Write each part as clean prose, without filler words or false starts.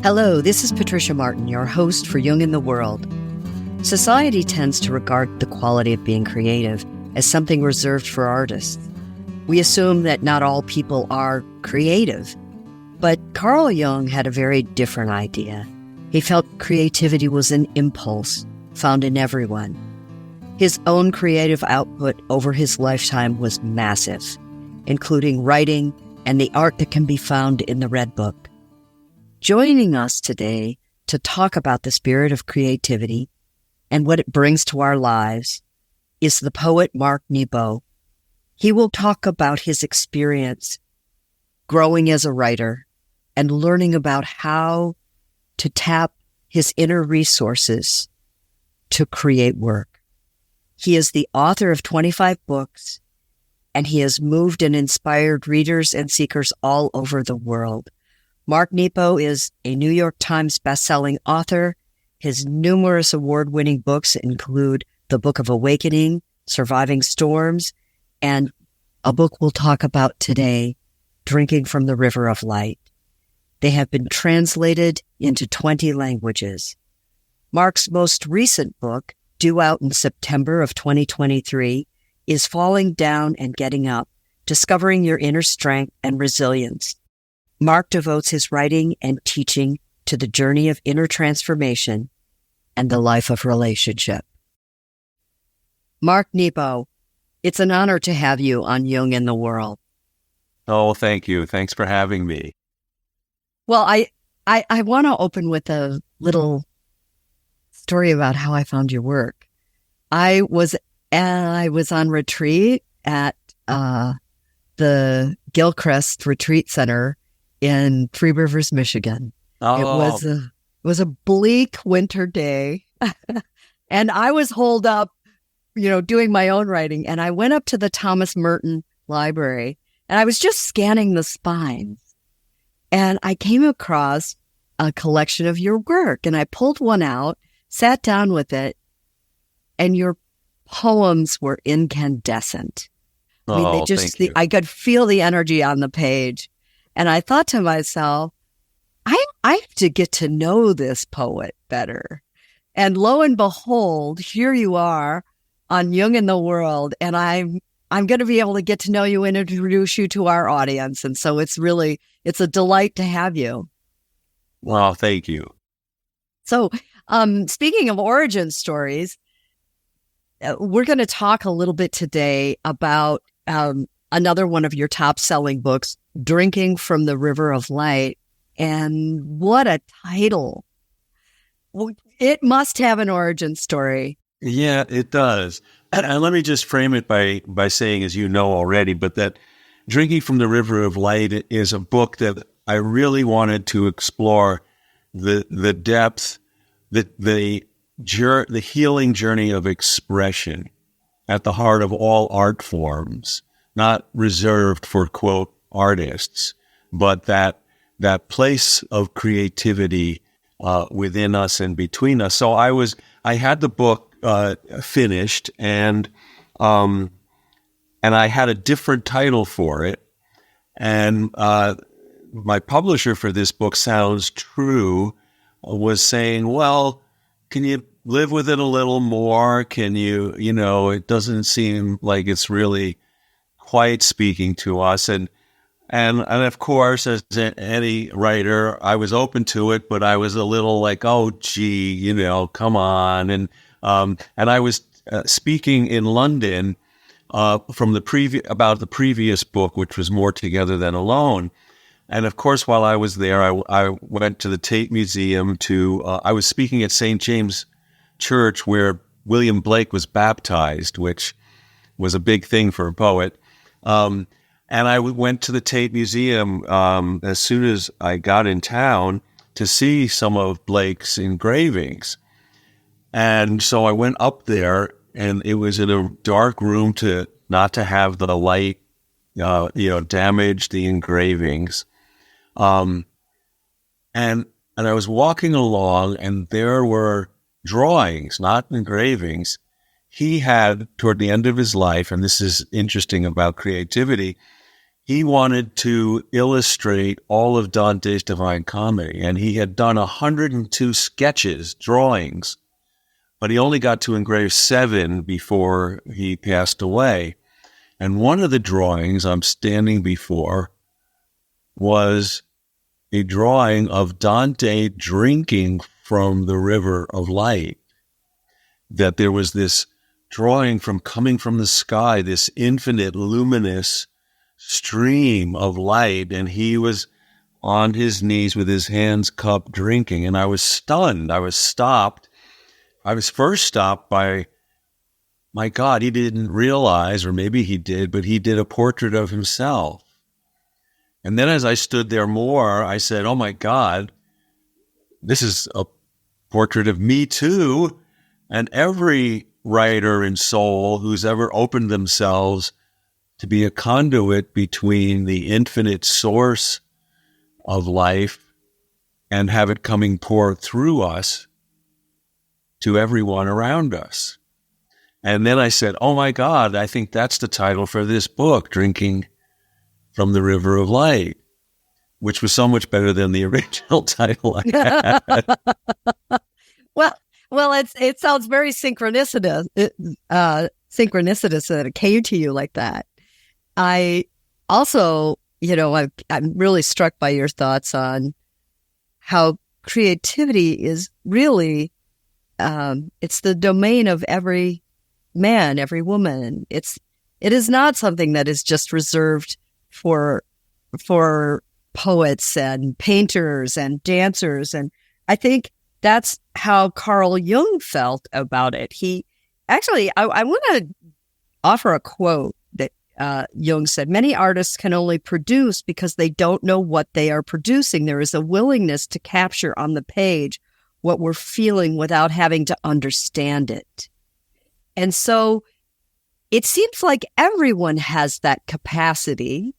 Hello, this is Patricia Martin, your host for Jung in the World. Society tends to regard the quality of being creative as something reserved for artists. We assume that not all people are creative, but Carl Jung had a very different idea. He felt creativity was an impulse found in everyone. His own creative output over his lifetime was massive, including writing and the art that can be found in the Red Book. Joining us today to talk about the spirit of creativity and what it brings to our lives is the poet Mark Nepo. He will talk about his experience growing as a writer and learning about how to tap his inner resources to create work. He is the author of 25 books, and he has moved and inspired readers and seekers all over the world. Mark Nepo is a New York Times bestselling author. His numerous award-winning books include The Book of Awakening, Surviving Storms, and a book we'll talk about today, Drinking from the River of Light. They have been translated into 20 languages. Mark's most recent book, due out in September of 2023, is Falling Down and Getting Up, Discovering Your Inner Strength and Resilience. Mark devotes his writing and teaching to the journey of inner transformation and the life of relationship. Mark Nepo, it's an honor to have you on Jung in the World. Oh, thank you. Thanks for having me. Well, I want to open with a little story about how I found your work. I was on retreat at the Gilchrist Retreat Center in Three Rivers, Michigan. Oh. It was a bleak winter day, and I was holed up, doing my own writing. And I went up to the Thomas Merton Library, and I was just scanning the spines, and I came across a collection of your work, and I pulled one out, sat down with it, and your poems were incandescent. I mean, thank you. I could feel the energy on the page. And I thought to myself, I have to get to know this poet better. And lo and behold, here you are on Jung in the World, and I'm going to be able to get to know you and introduce you to our audience. And so it's a delight to have you. Well, thank you. So speaking of origin stories, we're going to talk a little bit today about another one of your top-selling books, Drinking from the River of Light. And what a title. It must have an origin story. Yeah, it does. And let me just frame it by saying, as you know already, but that Drinking from the River of Light is a book that I really wanted to explore the depth, the healing journey of expression at the heart of all art forms, not reserved for, quote, artists, but that place of creativity within us and between us. So I had the book finished, and I had a different title for it. And my publisher for this book, Sounds True, was saying, well, can you live with it a little more? Can you, it doesn't seem like it's really quite speaking to us. And of course, as any writer, I was open to it, but I was a little like, oh, gee, come on. And I was speaking in London about the previous book, which was More Together Than Alone. And of course, while I was there, I went to the Tate Museum I was speaking at St. James Church, where William Blake was baptized, which was a big thing for a poet. And I went to the Tate Museum as soon as I got in town to see some of Blake's engravings. And so I went up there, and it was in a dark room not to have the light, damage the engravings. And I was walking along, and there were drawings, not engravings. He had, toward the end of his life, and this is interesting about creativity, he wanted to illustrate all of Dante's Divine Comedy, and he had done 102 sketches, drawings, but he only got to engrave 7 before he passed away. And one of the drawings I'm standing before was a drawing of Dante drinking from the river of light. That there was this drawing from coming from the sky, this infinite luminous stream of light, and he was on his knees with his hands cupped drinking. And I was stunned. I was stopped. I was first stopped by, my God, he didn't realize, or maybe he did, but he did a portrait of himself. And then as I stood there more, I said, oh my God, this is a portrait of me too. And every writer and soul who's ever opened themselves to be a conduit between the infinite source of life and have it coming pour through us to everyone around us. And then I said, oh my God, I think that's the title for this book, Drinking from the River of Light, which was so much better than the original title I had. Well, it sounds very synchronicitous that it came to you like that. I also, I'm really struck by your thoughts on how creativity is really, it's the domain of every man, every woman. It is not something that is just reserved for poets and painters and dancers. And I think that's how Carl Jung felt about it. He actually, I want to offer a quote that Jung said, many artists can only produce because they don't know what they are producing. There is a willingness to capture on the page what we're feeling without having to understand it. And so it seems like everyone has that capacity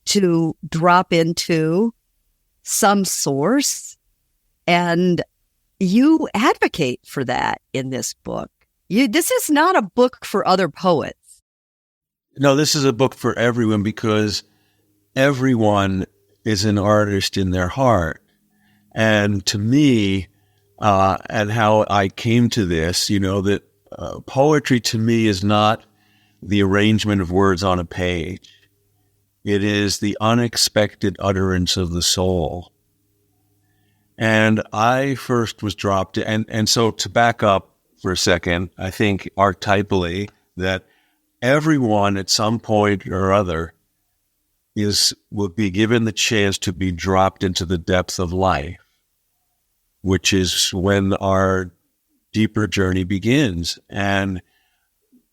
to drop into some source, and you advocate for that in this book. This is not a book for other poets. No, this is a book for everyone because everyone is an artist in their heart. And to me, and how I came to this, that poetry to me is not the arrangement of words on a page. It is the unexpected utterance of the soul. And I first was dropped, and so to back up for a second, I think archetypally that everyone at some point or other will be given the chance to be dropped into the depth of life, which is when our deeper journey begins. And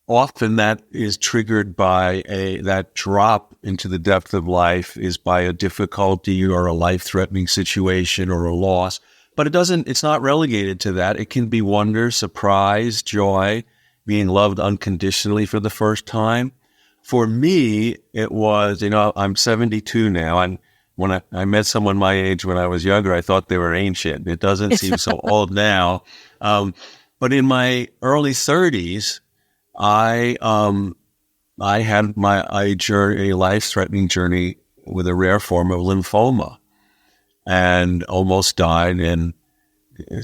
often that is triggered by that drop into the depth of life is by a difficulty or a life-threatening situation or a loss. But it's not relegated to that. It can be wonder, surprise, joy, being loved unconditionally for the first time. For me, it was, I'm 72 now, and when I met someone my age when I was younger, I thought they were ancient. It doesn't seem so old now. But in my early 30s, I had a life-threatening journey with a rare form of lymphoma, and almost died, and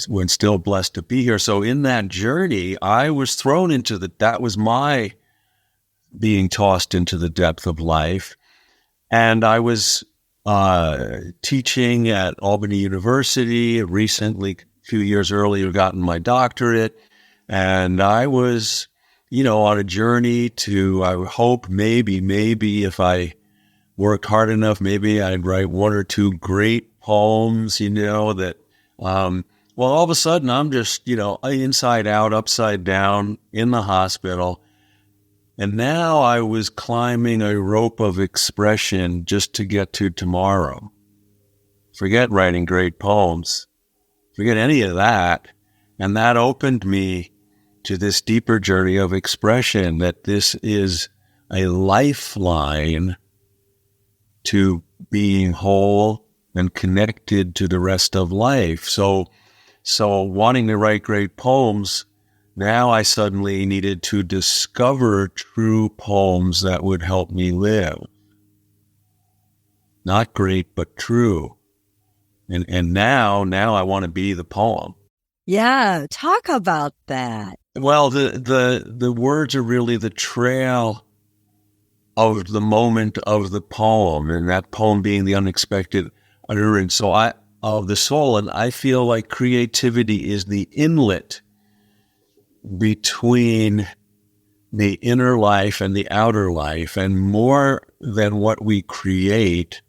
we're still blessed to be here. So in that journey, I was thrown into that was my being tossed into the depth of life, and I was teaching at Albany University. Recently, a few years earlier, gotten my doctorate, and I was on a journey to, I hope maybe if I worked hard enough, maybe I'd write 1 or 2 great poems, that, all of a sudden I'm just, inside out, upside down in the hospital. And now I was climbing a rope of expression just to get to tomorrow. Forget writing great poems. Forget any of that. And that opened me to this deeper journey of expression, that this is a lifeline to being whole and connected to the rest of life. So wanting to write great poems, now I suddenly needed to discover true poems that would help me live. not great, but true. And now I want to be the poem. Yeah, talk about that. Well, the words are really the trail of the moment of the poem, and that poem being the unexpected utterance of the soul. And I feel like creativity is the inlet between the inner life and the outer life. And more than what we create,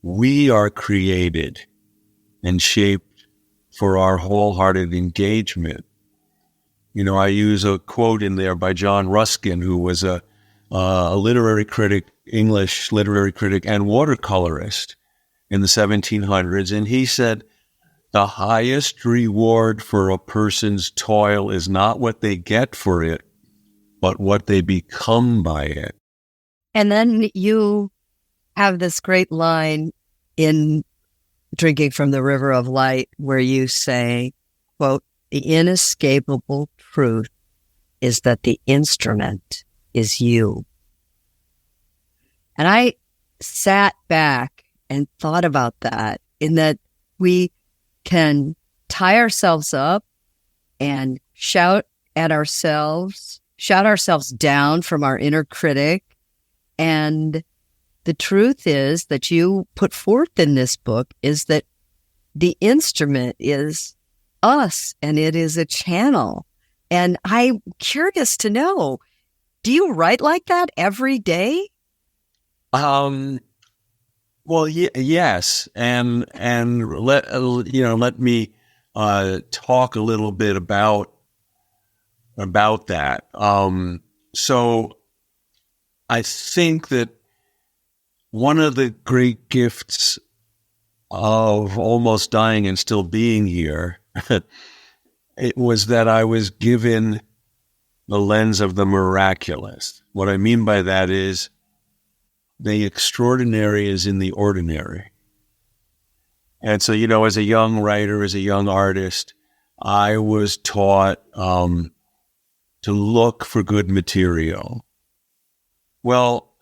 we are created and shaped for our wholehearted engagement. You know, I use a quote in there by John Ruskin, who was a literary critic, English literary critic, and watercolorist in the 1700s. And he said, the highest reward for a person's toil is not what they get for it, but what they become by it. And then you have this great line in Drinking from the River of Light where you say, quote, the inescapable truth is that the instrument is you. And I sat back and thought about that, in that we can tie ourselves up and shout ourselves down from our inner critic. And the truth is that you put forth in this book is that the instrument is us, and it is a channel. And I'm curious to know, do you write like that every day? Well, yes, and let me talk a little bit about that. So I think that one of the great gifts of almost dying and still being here, it was that I was given the lens of the miraculous. What I mean by that is the extraordinary is in the ordinary. And so, as a young writer, as a young artist, I was taught to look for good material. Well,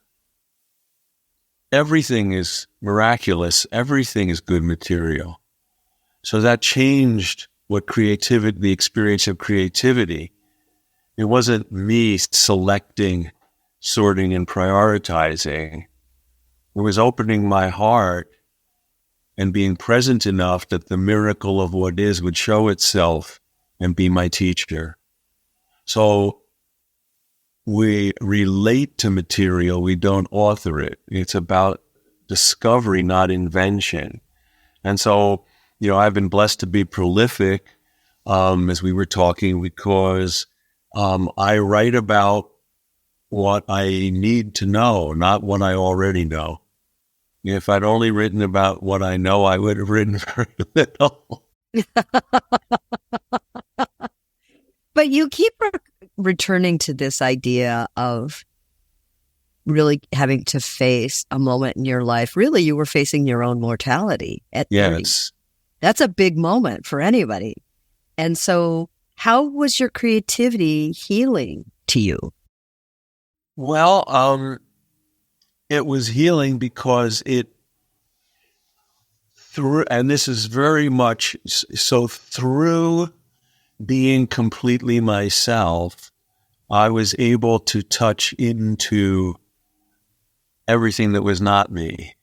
everything is miraculous. Everything is good material. So that changed what creativity, the experience of creativity. It wasn't me selecting, sorting, and prioritizing. It was opening my heart and being present enough that the miracle of what is would show itself and be my teacher. So we relate to material, we don't author it. It's about discovery, not invention. And so, I've been blessed to be prolific, as we were talking, because I write about what I need to know, not what I already know. If I'd only written about what I know, I would have written very little. But you keep returning to this idea of really having to face a moment in your life. Really, you were facing your own mortality at 30. Yes. That's a big moment for anybody. And so how was your creativity healing to you? Well, it was healing because and this is very much so, through being completely myself, I was able to touch into everything that was not me.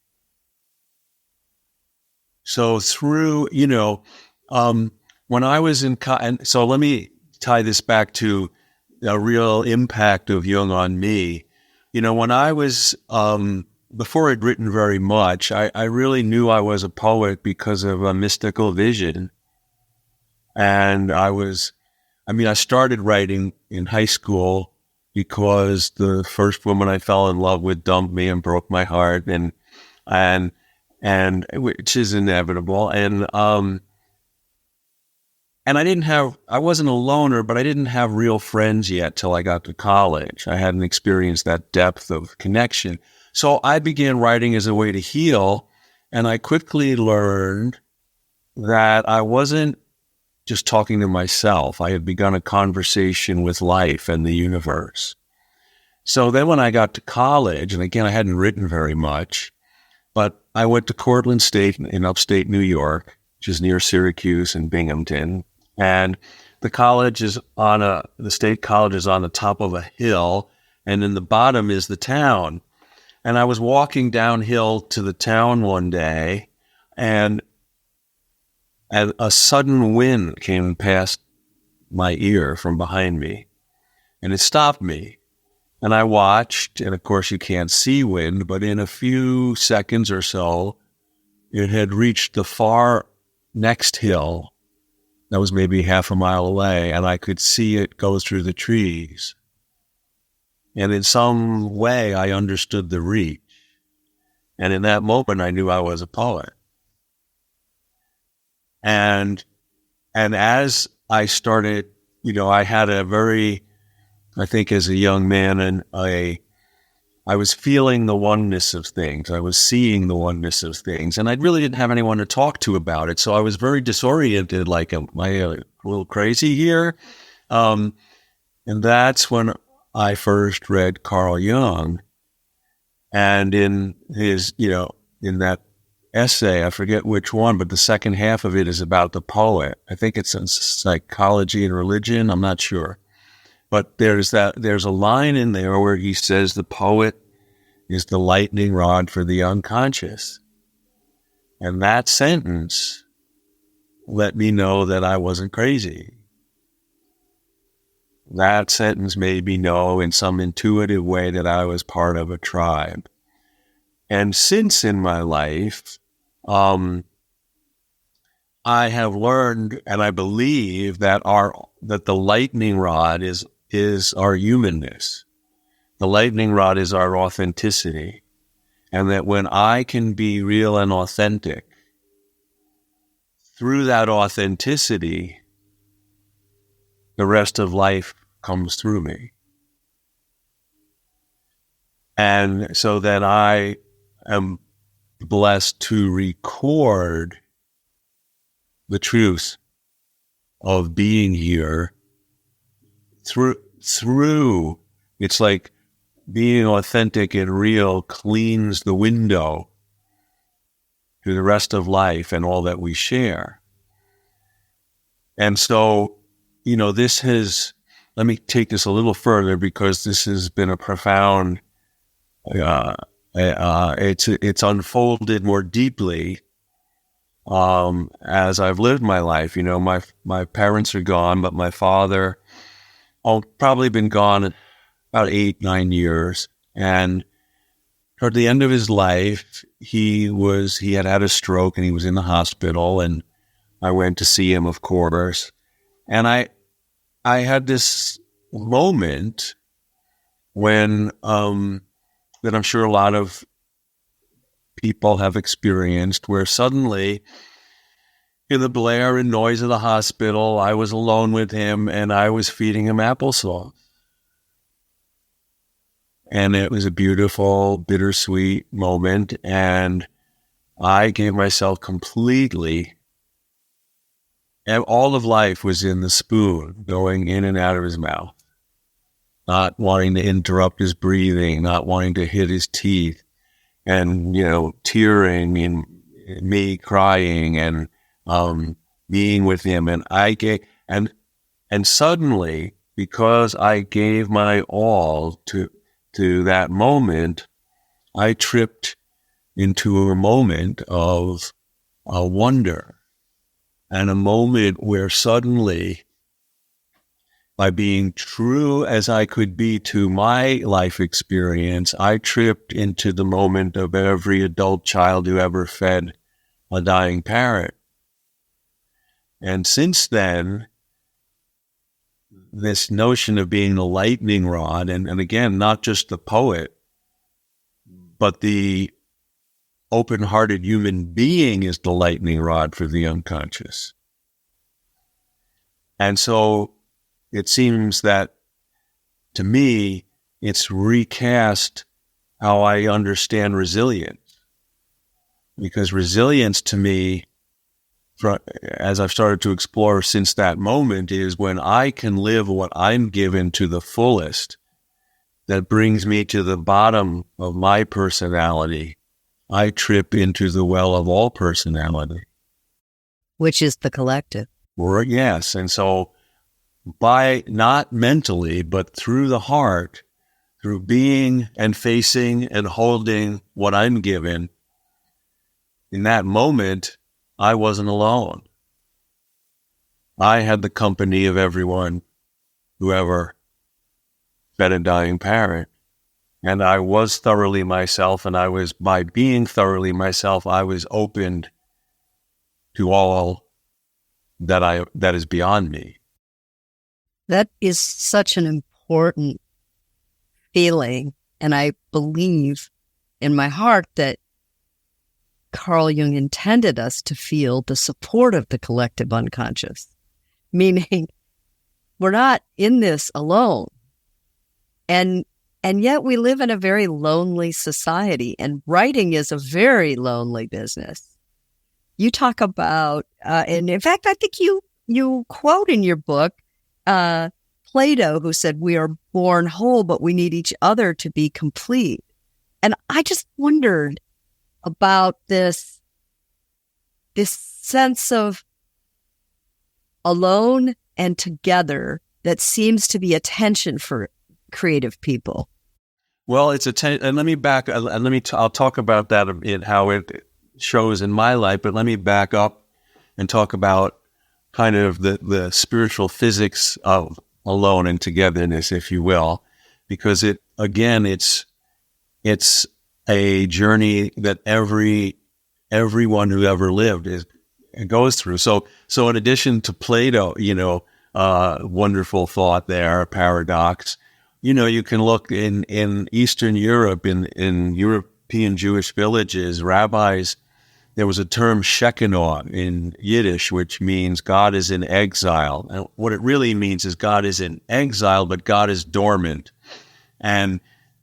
So through, when I was and so let me tie this back to the real impact of Jung on me. When I was, before I'd written very much, I really knew I was a poet because of a mystical vision. And I started writing in high school because the first woman I fell in love with dumped me and broke my heart, and which is inevitable. And I wasn't a loner, but I didn't have real friends yet till I got to college. I hadn't experienced that depth of connection. So I began writing as a way to heal, and I quickly learned that I wasn't just talking to myself. I had begun a conversation with life and the universe. So then when I got to college, and again, I hadn't written very much, But I went to Cortland State in upstate New York, which is near Syracuse and Binghamton. And the state college is on the top of a hill, and in the bottom is the town. And I was walking downhill to the town one day, and a sudden wind came past my ear from behind me, and it stopped me. And I watched, and of course you can't see wind, but in a few seconds or so, it had reached the far next hill that was maybe half a mile away, and I could see it go through the trees. And in some way, I understood the reach. And in that moment, I knew I was a poet. And as I started, I had I think as a young man, and I was feeling the oneness of things. I was seeing the oneness of things. And I really didn't have anyone to talk to about it. So I was very disoriented, like, am I a little crazy here? And that's when I first read Carl Jung. And in his, in that essay, I forget which one, but the second half of it is about the poet. I think it's in Psychology and Religion. I'm not sure. But there's a line in there where he says the poet is the lightning rod for the unconscious. And that sentence let me know that I wasn't crazy. That sentence made me know in some intuitive way that I was part of a tribe. And since in my life, I have learned, and I believe that the lightning rod is our humanness. The lightning rod is our authenticity. And that when I can be real and authentic, through that authenticity, the rest of life comes through me. And so that I am blessed to record the truth of being here through it's like being authentic and real cleans the window to the rest of life and all that we share. And so, let me take this a little further, because this has been a profound, it's unfolded more deeply as I've lived my life. My parents are gone, but my father, probably been gone about 8-9 years. And toward the end of his life, he had a stroke and he was in the hospital, and I went to see him, of course. And I had this moment when, that I'm sure a lot of people have experienced, where suddenly in the blare and noise of the hospital, I was alone with him and I was feeding him applesauce. And it was a beautiful, bittersweet moment. And I gave myself completely, and all of life was in the spoon, going in and out of his mouth, not wanting to interrupt his breathing, not wanting to hit his teeth, and, tearing and me crying and being with him. And and suddenly, because I gave my all to that moment, I tripped into a moment of wonder, and a moment where suddenly, by being true as I could be to my life experience, I tripped into the moment of every adult child who ever fed a dying parent. And since then, this notion of being the lightning rod, and again, not just the poet, but the open-hearted human being is the lightning rod for the unconscious. And so it seems that, to me, it's recast how I understand resilience. Because resilience, to me, as I've started to explore since that moment, is when I can live what I'm given to the fullest, that brings me to the bottom of my personality, I trip into the well of all personality. Which is the collective. Yes. And so by not mentally, but through the heart, through being and facing and holding what I'm given, in that moment, I wasn't alone. I had the company of everyone who ever fed a dying parent. And I was thoroughly myself, and by being thoroughly myself, I was opened to all that is beyond me. That is such an important feeling. And I believe in my heart that Carl Jung intended us to feel the support of the collective unconscious, meaning we're not in this alone. And yet we live in a very lonely society, and writing is a very lonely business. You talk about, and in fact, I think you quote in your book Plato, who said, "We are born whole, but we need each other to be complete." And I just wondered about this sense of alone and together that seems to be a tension for creative people. Well, it's and let me back, I'll talk about that in how it shows in my life, but let me back up and talk about kind of the spiritual physics of alone and togetherness, if you will, because it's a journey that everyone who ever lived goes through. So in addition to Plato, wonderful thought there, a paradox, you can look in Eastern Europe, in European Jewish villages, rabbis, there was a term Shekinah in Yiddish, which means God is in exile. And what it really means is God is in exile, but God is dormant. And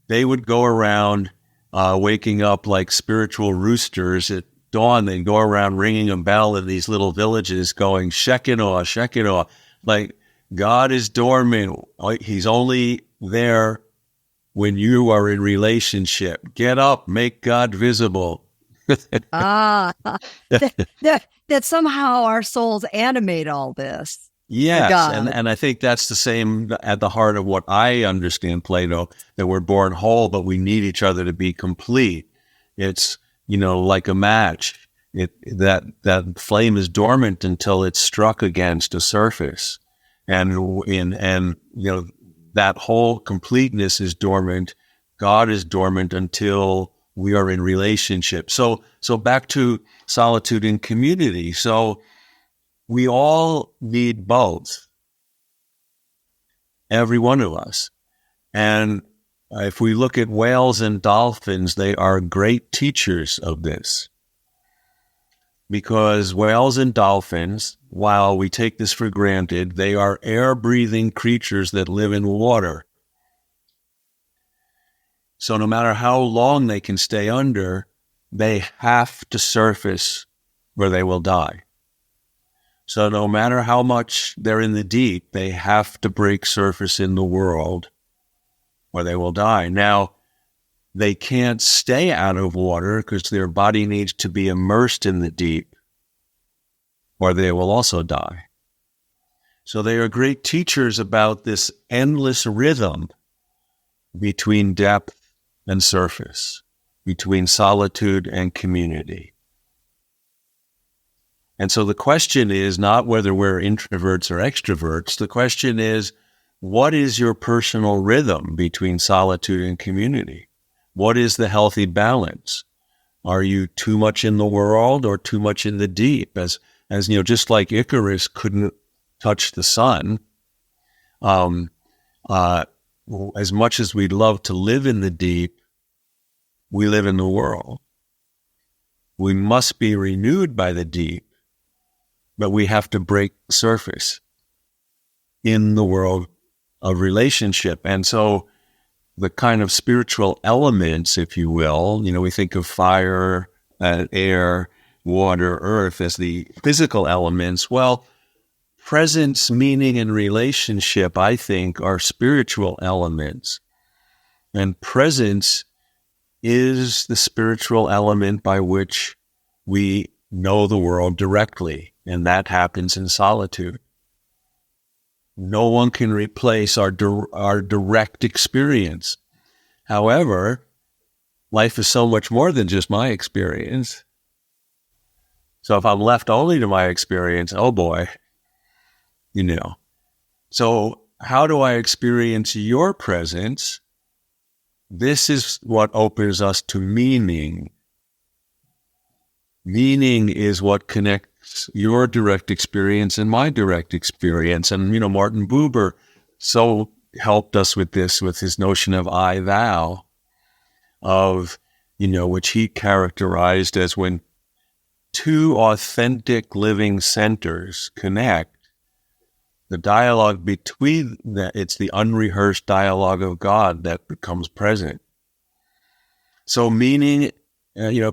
they would go around waking up like spiritual roosters at dawn. They'd go around ringing a bell in these little villages going, Shekinah, Shekinah, like God is dormant. He's only there when you are in relationship. Get up, make God visible. That somehow our souls animate all this. Yes, and I think that's the same at the heart of what I understand Plato, that we're born whole, but we need each other to be complete. It's, like a match. That flame is dormant until it's struck against a surface. And that whole completeness is dormant. God is dormant until we are in relationship. So back to solitude and community. So we all need both, every one of us. And if we look at whales and dolphins, they are great teachers of this. Because whales and dolphins, while we take this for granted, they are air-breathing creatures that live in water. So no matter how long they can stay under, they have to surface where they will die. So no matter how much they're in the deep, they have to break surface in the world or they will die. Now, they can't stay out of water because their body needs to be immersed in the deep or they will also die. So they are great teachers about this endless rhythm between depth and surface, between solitude and community. And so the question is not whether we're introverts or extroverts. The question is, what is your personal rhythm between solitude and community? What is the healthy balance? Are you too much in the world or too much in the deep? As just like Icarus couldn't touch the sun, as much as we'd love to live in the deep, we live in the world. We must be renewed by the deep, but we have to break surface in the world of relationship. And so the kind of spiritual elements, if you will, we think of fire, air, water, earth as the physical elements. Well, presence, meaning, and relationship, I think, are spiritual elements. And presence is the spiritual element by which we know the world directly, and that happens in solitude. No one can replace our direct experience. However, life is so much more than just my experience. So if I'm left only to my experience, oh boy, So how do I experience your presence? This is what opens us to meaning. Meaning is what connects your direct experience and my direct experience. And, Martin Buber so helped us with this, with his notion of I, thou, which he characterized as when two authentic living centers connect, the dialogue between that, it's the unrehearsed dialogue of God that becomes present. So meaning,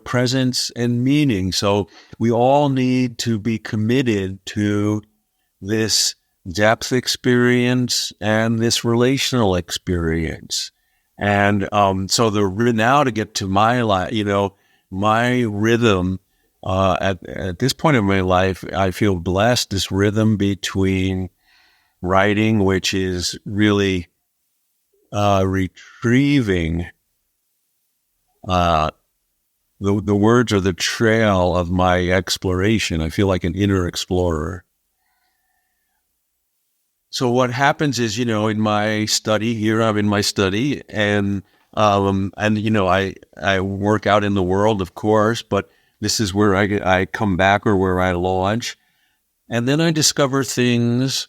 presence and meaning. So we all need to be committed to this depth experience and this relational experience. And so now to get to my life, my rhythm, at this point in my life, I feel blessed, this rhythm between writing, which is really retrieving the words are the trail of my exploration. I feel like an inner explorer. So what happens is, in my study here, I'm in my study, and I work out in the world, of course, but this is where I come back, or where I launch, and then I discover things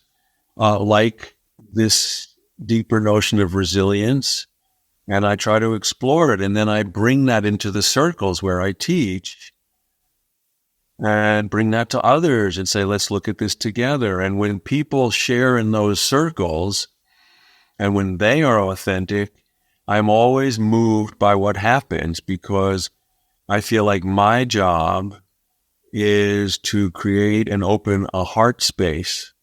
like this deeper notion of resilience, and I try to explore it, and then I bring that into the circles where I teach, and bring that to others and say, let's look at this together. And when people share in those circles, and when they are authentic, I'm always moved by what happens, because I feel like my job is to create and open a heart space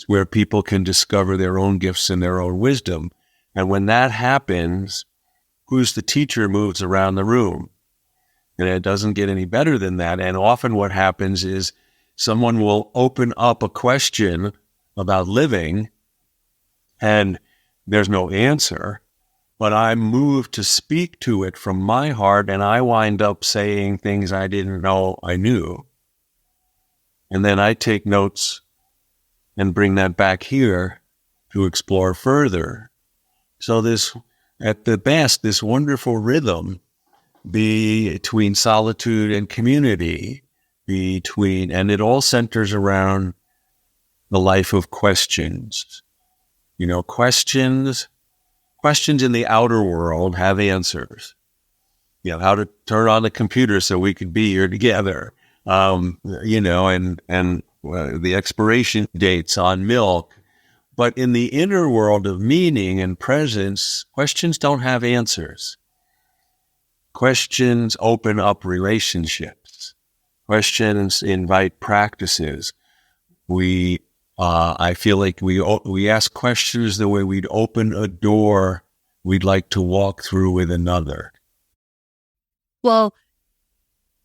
where people can discover their own gifts and their own wisdom. And when that happens, who's the teacher moves around the room. And it doesn't get any better than that. And often what happens is someone will open up a question about living, and there's no answer, but I'm moved to speak to it from my heart, and I wind up saying things I didn't know I knew. And then I take notes and bring that back here to explore further. So this, at the best, this wonderful rhythm between solitude and community, and it all centers around the life of questions. Questions in the outer world have answers. How to turn on the computer so we could be here together. And the expiration dates on milk. But in the inner world of meaning and presence, questions don't have answers. Questions open up relationships. Questions invite practices. I feel like we ask questions the way we'd open a door we'd like to walk through with another. Well,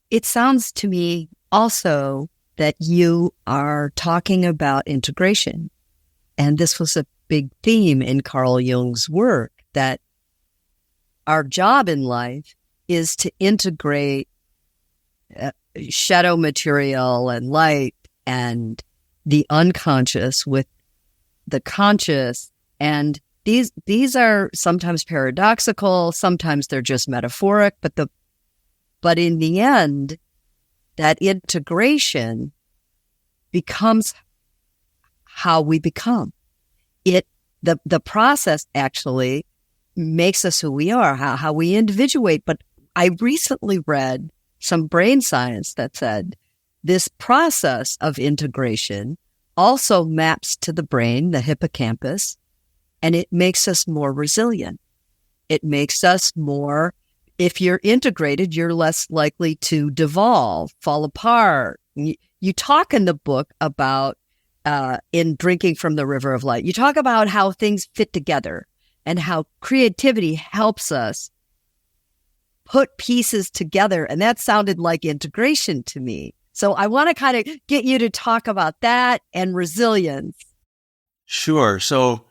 it sounds to me also that you are talking about integration. And this was a big theme in Carl Jung's work, that our job in life is to integrate shadow material and light and the unconscious with the conscious. And these are sometimes paradoxical, sometimes they're just metaphoric, but in the end, that integration becomes how we become. The process actually makes us who we are, how we individuate. But I recently read some brain science that said this process of integration also maps to the brain, the hippocampus, and it makes us more resilient. It makes us more, if you're integrated, you're less likely to devolve, fall apart. You talk in the book about, in Drinking from the River of Light, you talk about how things fit together and how creativity helps us put pieces together. And that sounded like integration to me. So I want to kind of get you to talk about that and resilience. Sure. So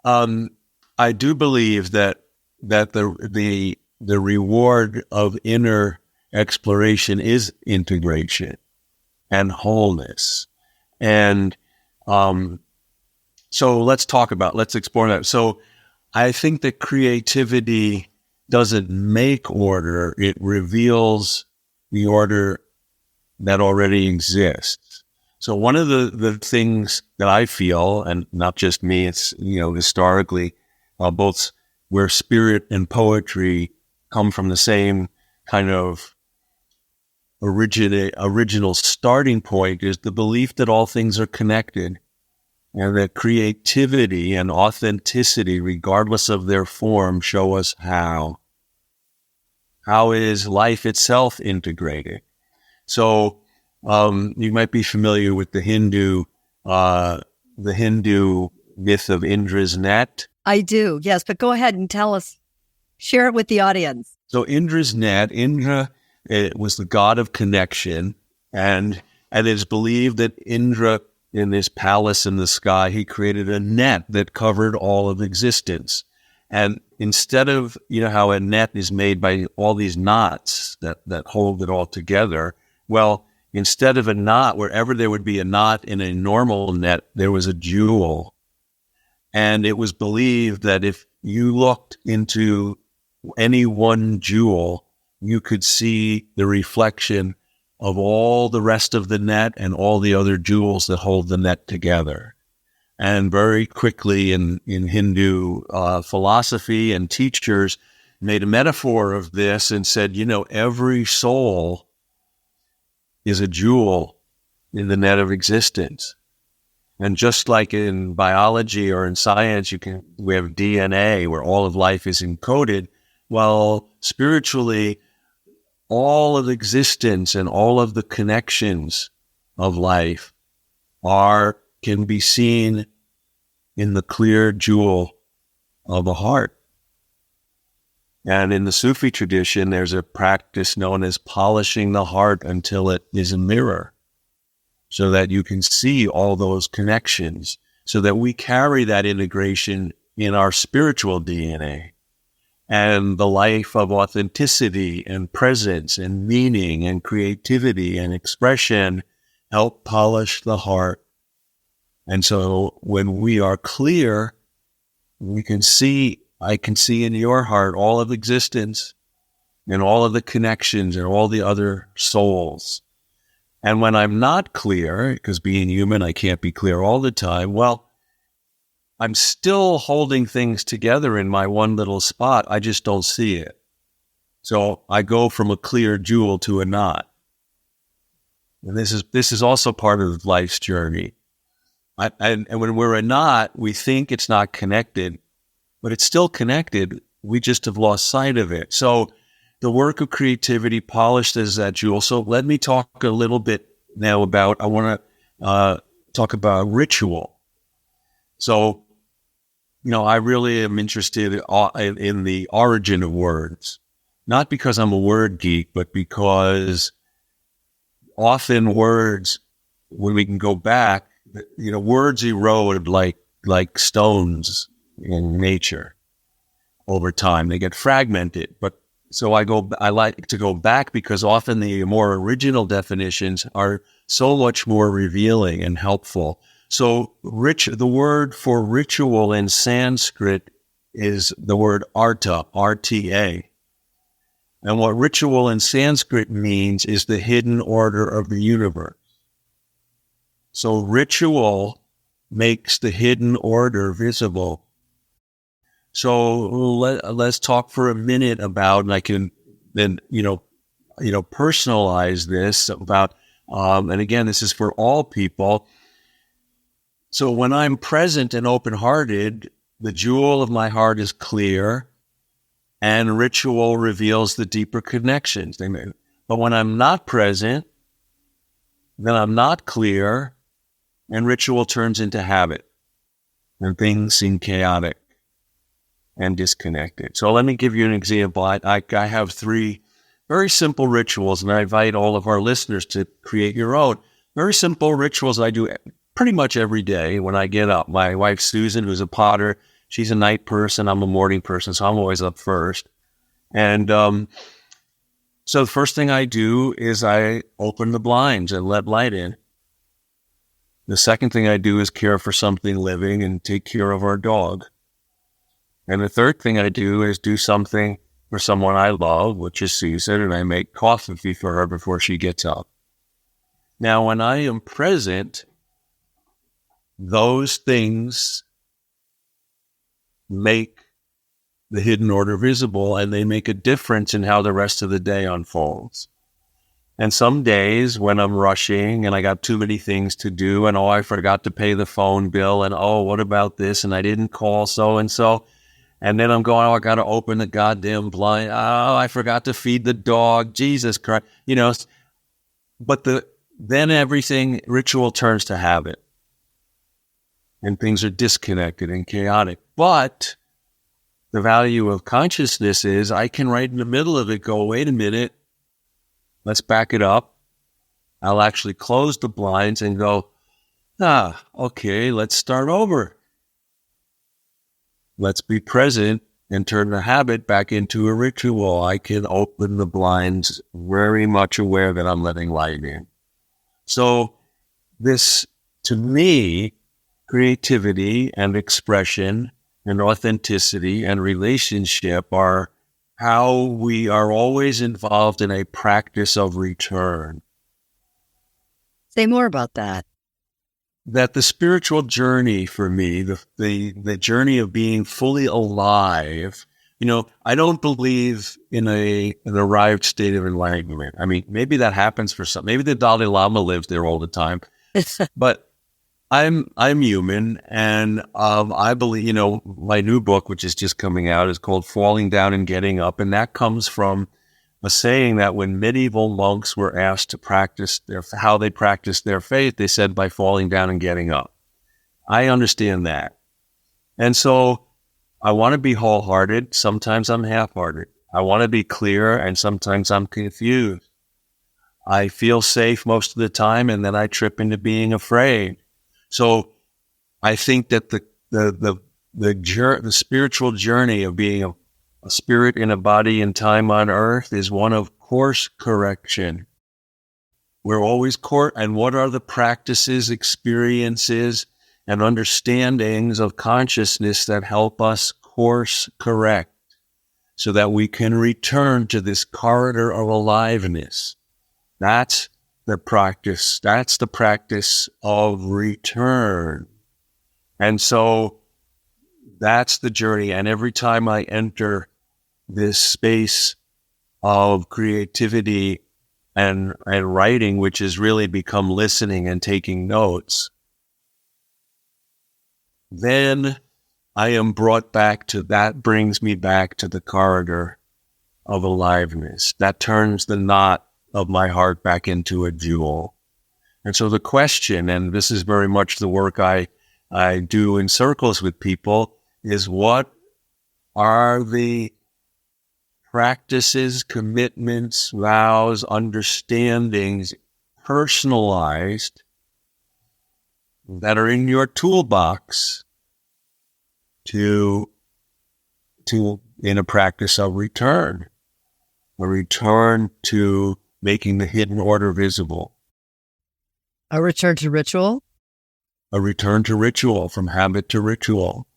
I do believe that the reward of inner exploration is integration and wholeness. And so let's explore that. So I think that creativity doesn't make order, it reveals the order that already exists. So one of the things that I feel, and not just me, it's, historically, both where spirit and poetry come from the same kind of original starting point, is the belief that all things are connected and that creativity and authenticity, regardless of their form, show us how. How is life itself integrated? So you might be familiar with the Hindu myth of Indra's net. I do, yes, but go ahead and tell us, share it with the audience. So Indra's net, Indra was the god of connection, and it is believed that Indra, in this palace in the sky, he created a net that covered all of existence. And instead of, how a net is made by all these knots that hold it all together, well, instead of a knot, wherever there would be a knot in a normal net, there was a jewel. And it was believed that if you looked into any one jewel, you could see the reflection of all the rest of the net and all the other jewels that hold the net together. And very quickly in Hindu philosophy, and teachers made a metaphor of this and said, every soul is a jewel in the net of existence. And just like in biology or in science, we have DNA where all of life is encoded. Well, spiritually, all of existence and all of the connections of life can be seen in the clear jewel of the heart. And in the Sufi tradition, there's a practice known as polishing the heart until it is a mirror, so that you can see all those connections, so that we carry that integration in our spiritual DNA. And the life of authenticity and presence and meaning and creativity and expression help polish the heart. And so when we are clear, I can see in your heart all of existence and all of the connections and all the other souls. And when I'm not clear, because being human, I can't be clear all the time, well, I'm still holding things together in my one little spot. I just don't see it. So I go from a clear jewel to a knot. And this is also part of life's journey. And when we're a knot, we think it's not connected, but it's still connected. We just have lost sight of it. So the work of creativity polished as that jewel. So let me talk a little bit now I want to talk about ritual. So, I really am interested in the origin of words, not because I'm a word geek, but because often words, when we can go back, words erode like stones in nature over time. They get fragmented, but so I like to go back because often the more original definitions are so much more revealing and helpful. So the word for ritual in Sanskrit is the word arta, R-T-A. And what ritual in Sanskrit means is the hidden order of the universe. So ritual makes the hidden order visible. So let's talk for a minute about, and I can then, personalize this about, and again, this is for all people. So when I'm present and open-hearted, the jewel of my heart is clear, and ritual reveals the deeper connections. But when I'm not present, then I'm not clear, and ritual turns into habit, and things seem chaotic. and disconnected. So let me give you an example. I have 3 very simple rituals, and I invite all of our listeners to create your own. Very simple rituals I do pretty much every day when I get up. My wife, Susan, who's a potter, she's a night person. I'm a morning person, so I'm always up first. And so the first thing I do is I open the blinds and let light in. The second thing I do is care for something living and take care of our dog. And the third thing I do is do something for someone I love, which is Susan, and I make coffee for her before she gets up. Now, when I am present, those things make the hidden order visible, and they make a difference in how the rest of the day unfolds. And some days when I'm rushing and I got too many things to do, and I forgot to pay the phone bill, and what about this? And I didn't call so-and-so. And then I'm going, I got to open the goddamn blind. I forgot to feed the dog. Jesus Christ. But then everything, ritual turns to habit. And things are disconnected and chaotic. But the value of consciousness is I can right in the middle of it go, wait a minute, let's back it up. I'll actually close the blinds and go, okay, let's start over. Let's be present and turn the habit back into a ritual. I can open the blinds very much aware that I'm letting light in. So this, to me, creativity and expression and authenticity and relationship are how we are always involved in a practice of return. Say more about that. That the spiritual journey for me, the journey of being fully alive, I don't believe in an arrived state of enlightenment. I mean, maybe that happens for some. Maybe the Dalai Lama lives there all the time. But I'm human, and I believe, my new book, which is just coming out, is called Falling Down and Getting Up, and that comes from a saying that when medieval monks were asked to practice how they practiced their faith, they said by falling down and getting up. I understand that. And so I want to be wholehearted. Sometimes I'm half-hearted. I want to be clear, and sometimes I'm confused. I feel safe most of the time, and then I trip into being afraid. So I think that the spiritual journey of being a spirit in a body and time on earth is one of course correction. We're always and what are the practices, experiences, and understandings of consciousness that help us course correct so that we can return to this corridor of aliveness? That's the practice. That's the practice of return. And so that's the journey. And every time I enter this space of creativity and writing, which has really become listening and taking notes, then I am brought back to that, brings me back to the corridor of aliveness. That turns the knot of my heart back into a jewel. And so the question, and this is very much the work I do in circles with people, is what are the practices, commitments, vows, understandings, personalized, that are in your toolbox to in a practice of return, a return to making the hidden order visible. A return to ritual? A return to ritual, from habit to ritual.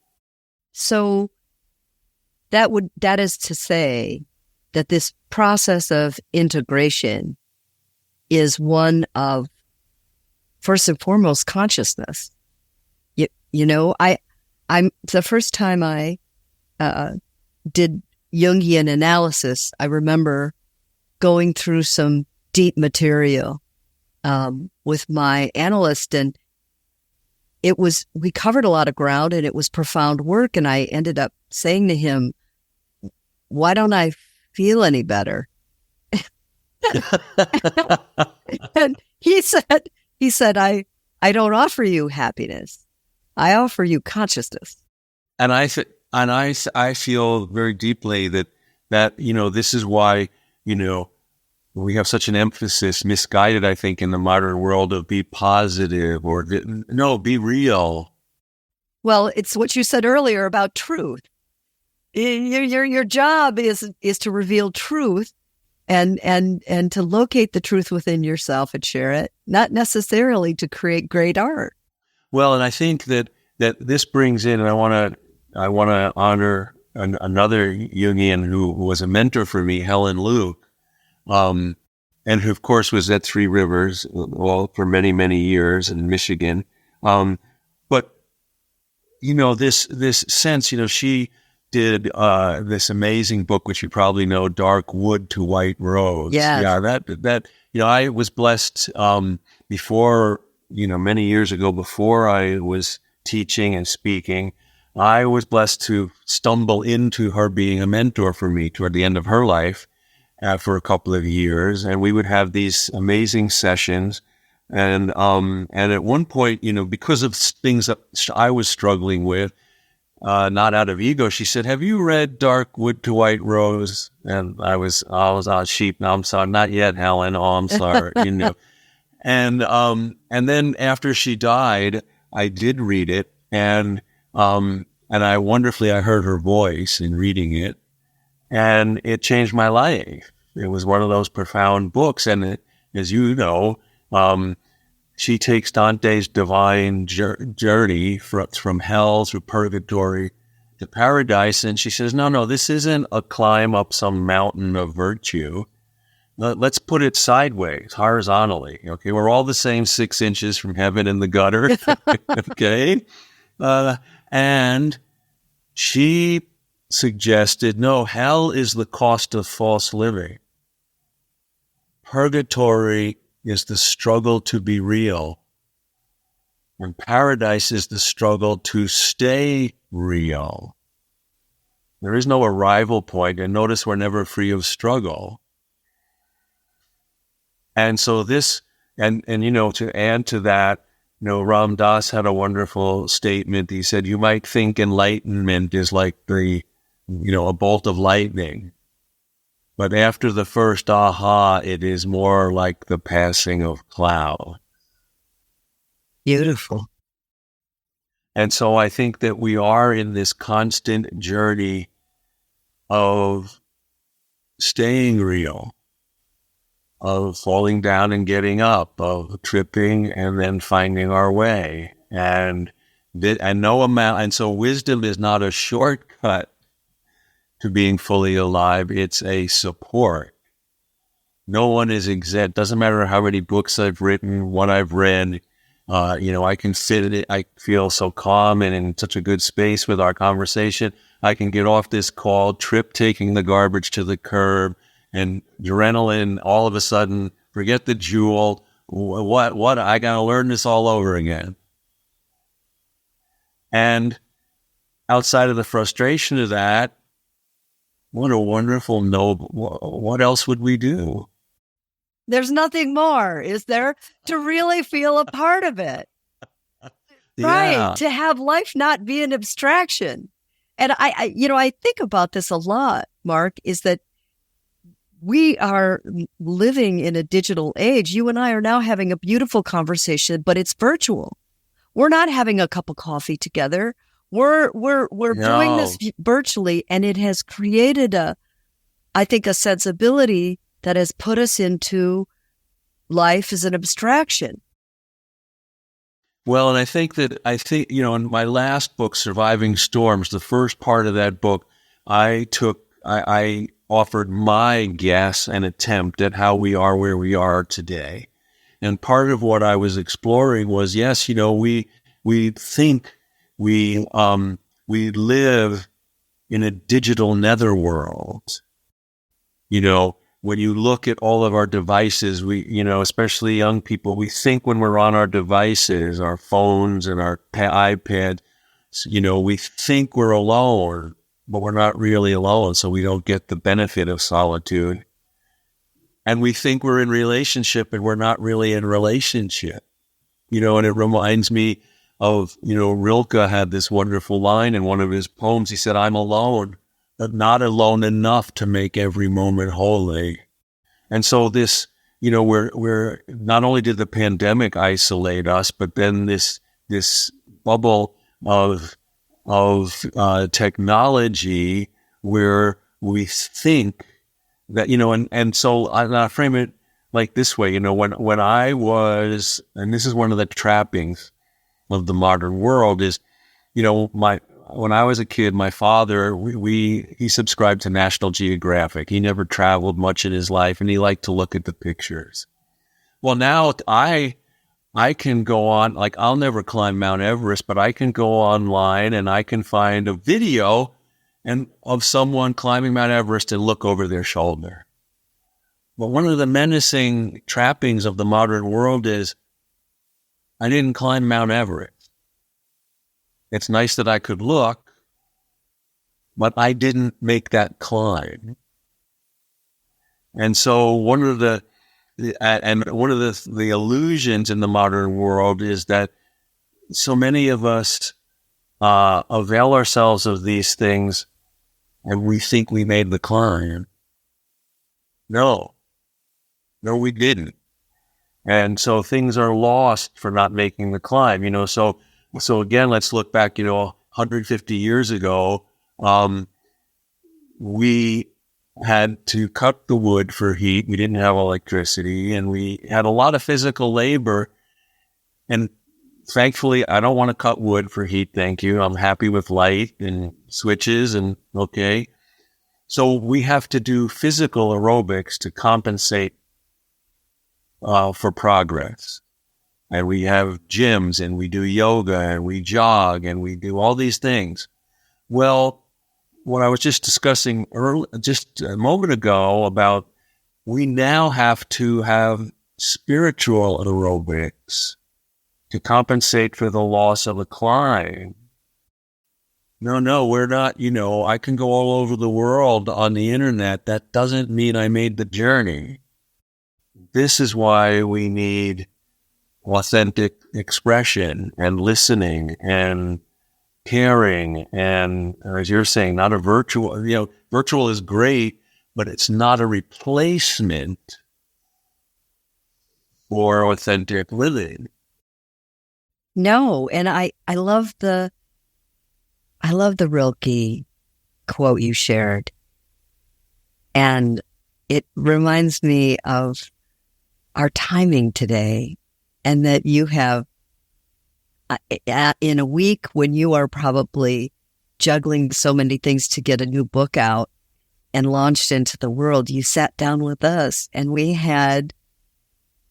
So that is to say that this process of integration is one of, first and foremost, consciousness. I'm the first time I did Jungian analysis, I remember going through some deep material with my analyst, and we covered a lot of ground, and it was profound work. And I ended up saying to him, why don't I feel any better? And he said, I don't offer you happiness. I offer you consciousness. And I feel very deeply that, this is why, we have such an emphasis, misguided, I think, in the modern world, of be positive or no, be real. Well, it's what you said earlier about truth. Your job is to reveal truth and to locate the truth within yourself and share it, not necessarily to create great art. Well, and I think that this brings in, and I want to honor another Jungian who was a mentor for me, Helen Luke, and who, of course, was at Three Rivers for many, many years in Michigan. But this sense, she did this amazing book, which you probably know, Dark Wood to White Rose. Yes. Yeah, that I was blessed before, many years ago, before I was teaching and speaking, I was blessed to stumble into her being a mentor for me toward the end of her life for a couple of years. And we would have these amazing sessions. And at one point, because of things that I was struggling with, not out of ego, she said, "Have you read Dark Wood to White Rose?" And I was on sheep. No, I'm sorry, not yet, Helen. Oh, I'm sorry. And then after she died, I did read it, and I heard her voice in reading it, and it changed my life. It was one of those profound books, and as you know, she takes Dante's divine journey from hell through purgatory to paradise, and she says, no, this isn't a climb up some mountain of virtue. Let's put it sideways, horizontally. Okay, we're all the same 6 inches from heaven in the gutter. Okay, and she suggested, no, hell is the cost of false living. Purgatory is the struggle to be real, and paradise is the struggle to stay real. There is no arrival point, and notice we're never free of struggle. And so this, and to add to that, Ram Dass had a wonderful statement. He said, you might think enlightenment is like a bolt of lightning. But after the first aha, it is more like the passing of cloud. Beautiful. And so I think that we are in this constant journey of staying real, of falling down and getting up, of tripping and then finding our way. And so wisdom is not a shortcut to being fully alive. It's a support. No one is exempt. Doesn't matter how many books I've written, what I've read. I can sit in it. I feel so calm and in such a good space with our conversation. I can get off this call, trip taking the garbage to the curb, and adrenaline, all of a sudden, forget the jewel. What? I got to learn this all over again. And outside of the frustration of that, what a wonderful noble, what else would we do? There's nothing more, is there, to really feel a part of it? Yeah. Right. To have life not be an abstraction. And I think about this a lot, Mark, is that we are living in a digital age. You and I are now having a beautiful conversation, but it's virtual. We're not having a cup of coffee together. We're doing this virtually, and it has created a sensibility that has put us into life as an abstraction. Well, and I think, in my last book, Surviving Storms, the first part of that book, I offered my guess and attempt at how we are where we are today. And part of what I was exploring was, yes, we think we live in a digital netherworld. When you look at all of our devices, we, especially young people, we think when we're on our devices, our phones and our iPad, we think we're alone, but we're not really alone. So we don't get the benefit of solitude. And we think we're in relationship, and we're not really in relationship. And it reminds me Rilke had this wonderful line in one of his poems. He said, "I'm alone, but not alone enough to make every moment holy." And so this, we're not only did the pandemic isolate us, but then this bubble of technology where we think that, and so I frame it like this way, when I was, and this is one of the trappings of the modern world is, when I was a kid, my father, he subscribed to National Geographic. He never traveled much in his life, and he liked to look at the pictures. Well, now I can go on, like I'll never climb Mount Everest, but I can go online and I can find a video of someone climbing Mount Everest and look over their shoulder. But one of the menacing trappings of the modern world is I didn't climb Mount Everest. It's nice that I could look, but I didn't make that climb. And so one of the illusions in the modern world is that so many of us avail ourselves of these things and we think we made the climb. No, we didn't. And so things are lost for not making the climb, So again, let's look back, 150 years ago, we had to cut the wood for heat. We didn't have electricity, and we had a lot of physical labor. And thankfully, I don't want to cut wood for heat. Thank you. I'm happy with light and switches and okay. So we have to do physical aerobics to compensate for progress. And we have gyms, and we do yoga, and we jog, and we do all these things. Well, what I was just discussing just a moment ago about we now have to have spiritual aerobics to compensate for the loss of a climb. No, we're not, I can go all over the world on the internet. That doesn't mean I made the journey. This is why we need authentic expression and listening and caring. And as you're saying, not a virtual, virtual is great, but it's not a replacement for authentic living. No. And I love the Rilke quote you shared. And it reminds me of our timing today. And that you have, in a week when you are probably juggling so many things to get a new book out and launched into the world, you sat down with us and we had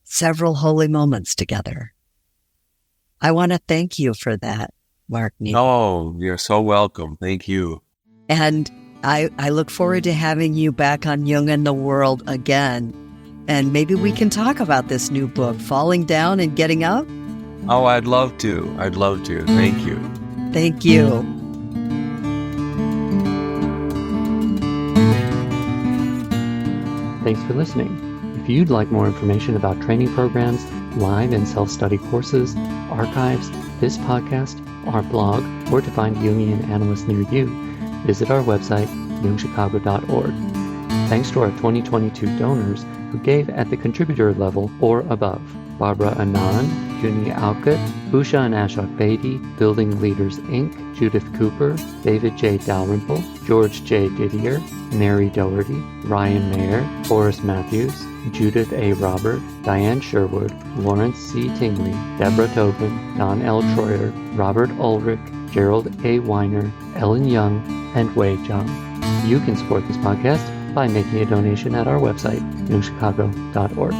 several holy moments together. I want to thank you for that, Mark Nepo. Oh, you're so welcome. Thank you. And I look forward to having you back on Jung and the World again. And maybe we can talk about this new book, Falling Down and Getting Up. Oh, I'd love to. Thank you. Thank you. Thanks for listening. If you'd like more information about training programs, live and self-study courses, archives, this podcast, our blog, or to find Jungian analysts near you, visit our website, jungchicago.org. Thanks to our 2022 donors who gave at the contributor level or above: Barbara Anand, Juni Alkut, Usha and Ashok Beatty, Building Leaders Inc., Judith Cooper, David J. Dalrymple, George J. Didier, Mary Doherty, Ryan Mayer, Horace Matthews, Judith A. Robert, Diane Sherwood, Lawrence C. Tingley, Deborah Tobin, Don L. Troyer, Robert Ulrich, Gerald A. Weiner, Ellen Young, and Wei Zhang. You can support this podcast by making a donation at our website, jungchicago.org.